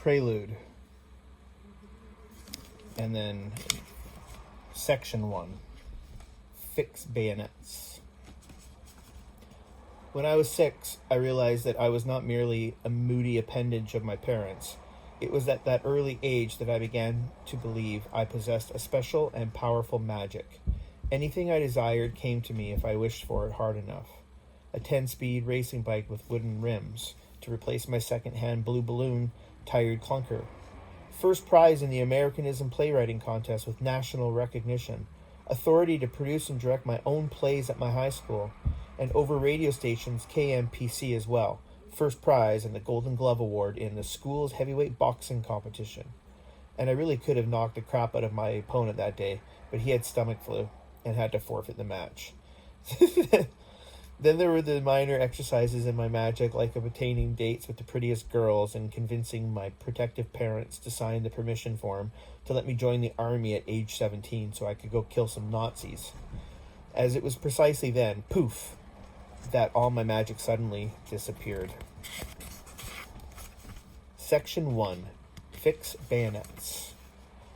Prelude. And then Section 1, Fix Bayonets. When I was 6, I realized that I was not merely a moody appendage of my parents. It was at that early age that I began to believe I possessed a special and powerful magic. Anything I desired came to me if I wished for it hard enough. A 10-speed racing bike with wooden rims to replace my second-hand blue balloon tired clunker. First prize in the Americanism playwriting contest with national recognition. Authority to produce and direct my own plays at my high school. And over radio stations KMPC as well. First prize and the Golden Glove Award in the school's heavyweight boxing competition. And I really could have knocked the crap out of my opponent that day, but he had stomach flu and had to forfeit the match. Then there were the minor exercises in my magic, like of obtaining dates with the prettiest girls and convincing my protective parents to sign the permission form to let me join the army at age 17 so I could go kill some Nazis. As it was precisely then, poof, that all my magic suddenly disappeared. Section 1, Fix Bayonets.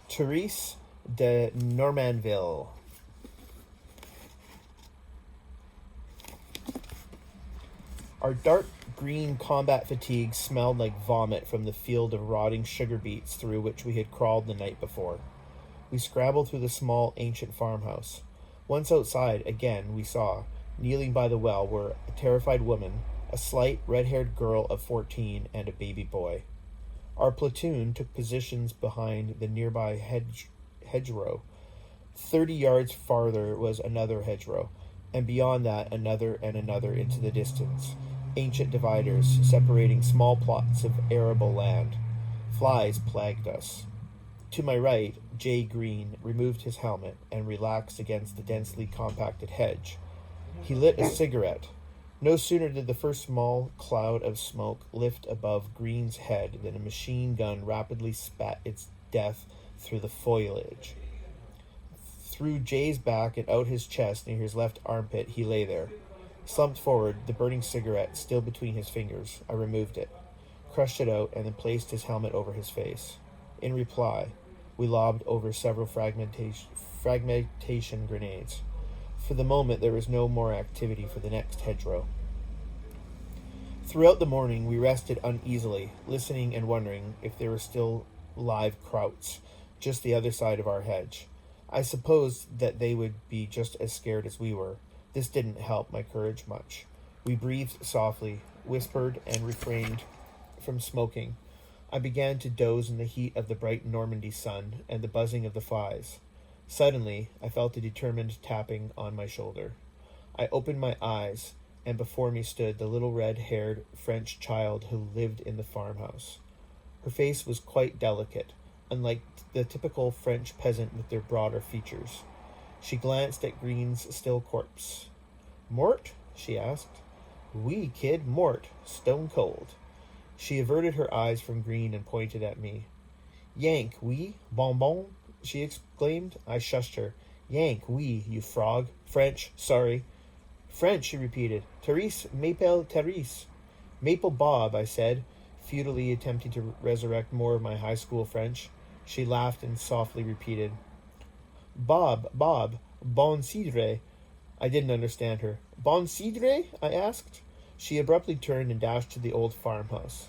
Therese DeNormanville. Our dark green combat fatigues smelled like vomit from the field of rotting sugar beets through which we had crawled the night before. We scrabbled through the small, ancient farmhouse. Once outside, again, we saw, kneeling by the well, were a terrified woman, a slight, red-haired girl of 14, and a baby boy. Our platoon took positions behind the nearby hedgerow. 30 yards farther was another hedgerow, and beyond that another and another into the distance. Ancient dividers separating small plots of arable land. Flies plagued us. To my right, Jay Green removed his helmet and relaxed against the densely compacted hedge. He lit a cigarette. No sooner did the first small cloud of smoke lift above Green's head than a machine gun rapidly spat its death through the foliage. Through Jay's back and out his chest near his left armpit, he lay there. Slumped forward, the burning cigarette still between his fingers. I removed it, crushed it out, and then placed his helmet over his face. In reply, we lobbed over several fragmentation grenades. For the moment, there was no more activity for the next hedgerow. Throughout the morning, we rested uneasily, listening and wondering if there were still live krauts just the other side of our hedge. I supposed that they would be just as scared as we were. This didn't help my courage much. We breathed softly, whispered, and refrained from smoking. I began to doze in the heat of the bright Normandy sun and the buzzing of the flies. Suddenly, I felt a determined tapping on my shoulder. I opened my eyes, and before me stood the little red-haired French child who lived in the farmhouse. Her face was quite delicate, unlike the typical French peasant with their broader features. She glanced at Green's still corpse. "Mort?" she asked. "Oui, kid, mort, stone cold." She averted her eyes from Green and pointed at me. "Yank, oui, bonbon," she exclaimed. I shushed her. "Yank, oui, you frog. French, sorry." "French," she repeated. "Therese, m'appelle Therese." "Maple Bob," I said, futilely attempting to resurrect more of my high school French. She laughed and softly repeated, Bob, bon cidre." I didn't understand her. "Bon cidre?" I asked. She abruptly turned and dashed to the old farmhouse.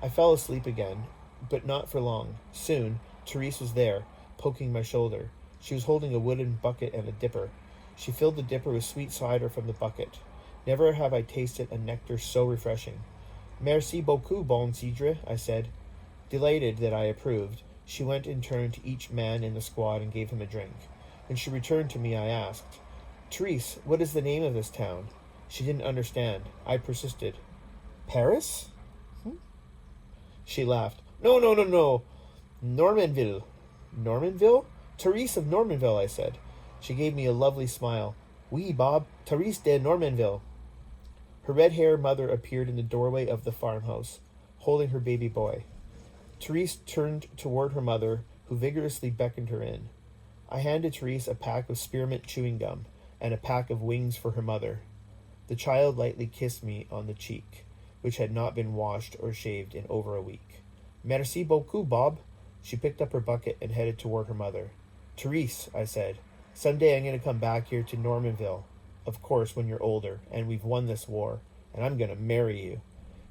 I fell asleep again, but not for long. Soon, Therese was there, poking my shoulder. She was holding a wooden bucket and a dipper. She filled the dipper with sweet cider from the bucket. Never have I tasted a nectar so refreshing. "Merci beaucoup, bon cidre," I said. Delighted that I approved, she went in turn to each man in the squad and gave him a drink. When she returned to me, I asked, "Therese, what is the name of this town?" She didn't understand. I persisted. "Paris?" She laughed. No. Normanville." "Normanville?" "Therese of Normanville," I said. She gave me a lovely smile. "Oui, Bob, Therese de Normanville." Her red-haired mother appeared in the doorway of the farmhouse, holding her baby boy. Therese turned toward her mother, who vigorously beckoned her in. I handed Therese a pack of spearmint chewing gum and a pack of wings for her mother. The child lightly kissed me on the cheek, which had not been washed or shaved in over a week. Merci beaucoup, Bob. She picked up her bucket and headed toward her mother. Therese, I said, someday I'm going to come back here to Normanville. Of course, when you're older, and we've won this war, and I'm going to marry you.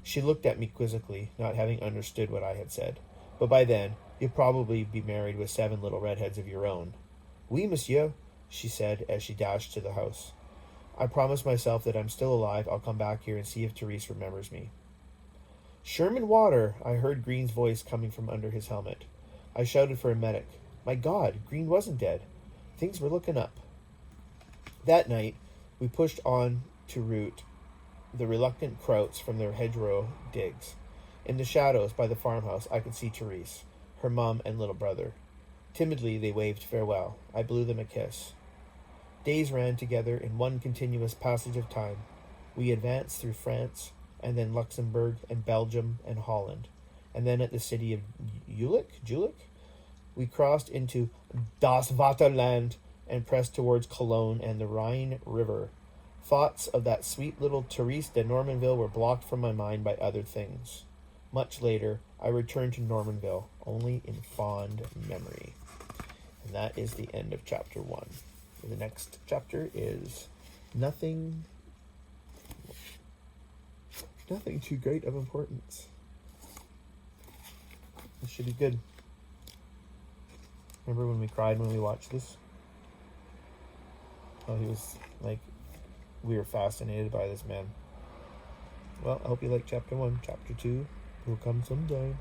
She looked at me quizzically, not having understood what I had said. But by then, you'll probably be married with 7 little redheads of your own. Oui, monsieur, she said as she dashed to the house. I promised myself that I'm still alive. I'll come back here and see if Therese remembers me. Sherman water, I heard Green's voice coming from under his helmet. I shouted for a medic. My God, Green wasn't dead. Things were looking up. That night, we pushed on to root the reluctant Krauts from their hedgerow digs. In the shadows by the farmhouse, I could see Therese, her mum and little brother. Timidly, they waved farewell. I blew them a kiss. Days ran together in one continuous passage of time. We advanced through France, and then Luxembourg and Belgium and Holland, and then at the city of Jülich, we crossed into Das Vaterland and pressed towards Cologne and the Rhine River. Thoughts of that sweet little Therese DeNormanville were blocked from my mind by other things. Much later, I returned to Normanville, only in fond memory. And that is the end of chapter 1. The next chapter is nothing too great of importance. This should be good. Remember when we cried when we watched this? Oh, he was like, we were fascinated by this man. Well, I hope you like chapter 1. Chapter 2 will come sometime.